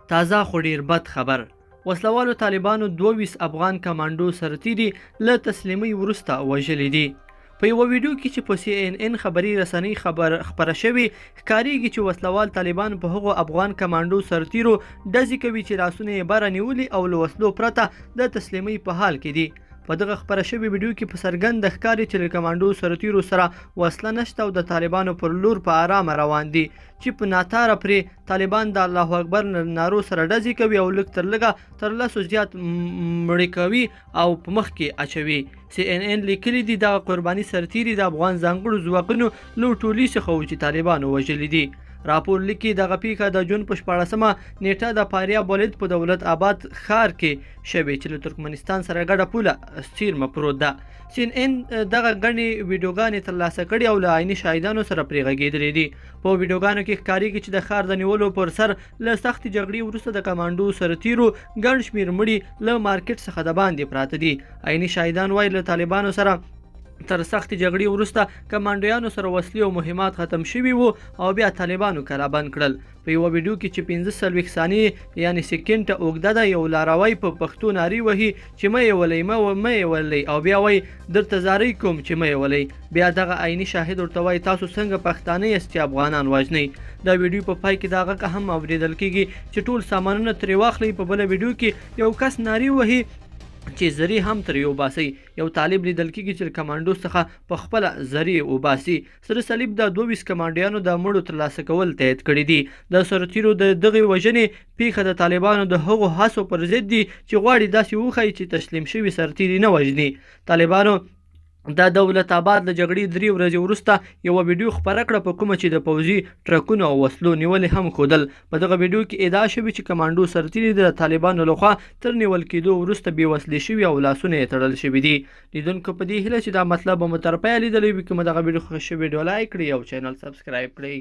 تازه خو ډیر بد خبر. وسلوالو طالبانو 22 افغان کمانډو سرتیري له تسلیمۍ وروسته وژلي دي. په یوه ویډیو کې چې په CNN خبري رسنۍ خپره شوې ښکارېږي چې وسلوال طالبان په هغو افغان کمانډو سرتیرو ډزې کوي چې لاسونه یې بره نیولي او له وسلو پرته د تسلیمۍ په حال کې دي. په دغه خپره شوې ویډیو کې په څرګنده ښکاري چې له کمانډو سرتیرو سره وسله نشته او د طالبانو پر لور په آرامه روان دي چې په ناتاره پرې طالبان د الله اکبر نارو سره ډزې کوي او لږ تر لږه تر 10 زیات مړي کوي او په مخ کې اچوي. CNN لیکلي دي دغه قرباني سرتیري د افغان ځانګړو ځواکونو له ټولۍ څخه وو چې طالبانو وژلي دي. راپور لیکي دغه پیښه د جون په 14مه نیټه د فاریاب ولایت په دولت آباد ښار کې شوې چې له ترکمنستان سره ګډه پوله څیرمه پروت ده. CNN دغه ګڼې ویډیوګانې ترلاسه کړي او له عیني شاهدانو سره پرې غږېدلې دي. په ویډیوګانو کې ښکارېږي چې د ښار د نیولو پر سر له سختې جګړې وروسته د کمانډو سرتیرو ګڼ شمېر مړي له مارکېټ څخه د باندې پراته دي. عیني شاهدان وایي له طالبانو سره تر سختې جګړې وروسته کمانډویانو سره وسلې او مهمات ختم شوي وو او بیا طالبانو کلابند کړل. په یوه ویډیو کې چې 45 ثانیې یعنې سکینډه اوږده ده یو لاروی په پښتو نارې وهي چې مه یې ولئ مه یې ولئ او بیا وایي درته زارۍ کوم چې مه یې ولئ. بیا دغه عیني شاهد ورته وایي تاسو څنګه پښتانه یاست چې افغانان وژنئ. دا ویډیو په پای کې دا غږ هم اورېدل کېږي چې ټول سامانونه ترې واخلئ. په بله ویډیو کې یو کس نارې وهي چې زری هم ترې وباسئ. یو طالب لیدل کېږي چې کمانډو څخه په خپله زری وباسي. سره صلیب د 22 کمانډیانو د مړو ترلاسه کول تایید کړي دي. د سرتیرو د دغې وژنې پیښه د طالبانو د هغو هڅو پر ضد دي چې غواړي داسې وښایي چې تسلیم شوي سرتیري نه وژني. طالبانو د دولت آباد له جګړې 3 ورځې وروسته یوه ویډیو خپره کړه په کومه چې د پوځي ټرکونو او وسلو نیولې هم ښودل. په دغه ویډیو کې ادعا شوې چې کمانډو سرتیري د طالبانو لخوا تر نیول کېدو وروسته بې وسلې شوي او لاسونه یې تړل شوي دي. لیدونکو په دې هیله چې دا مطلب به مو تر پایه لیدلی وي. که مو دغه ویډیو خوښ شوې ویډیو لایک کړئ او چینل سبسکرایب کړئ.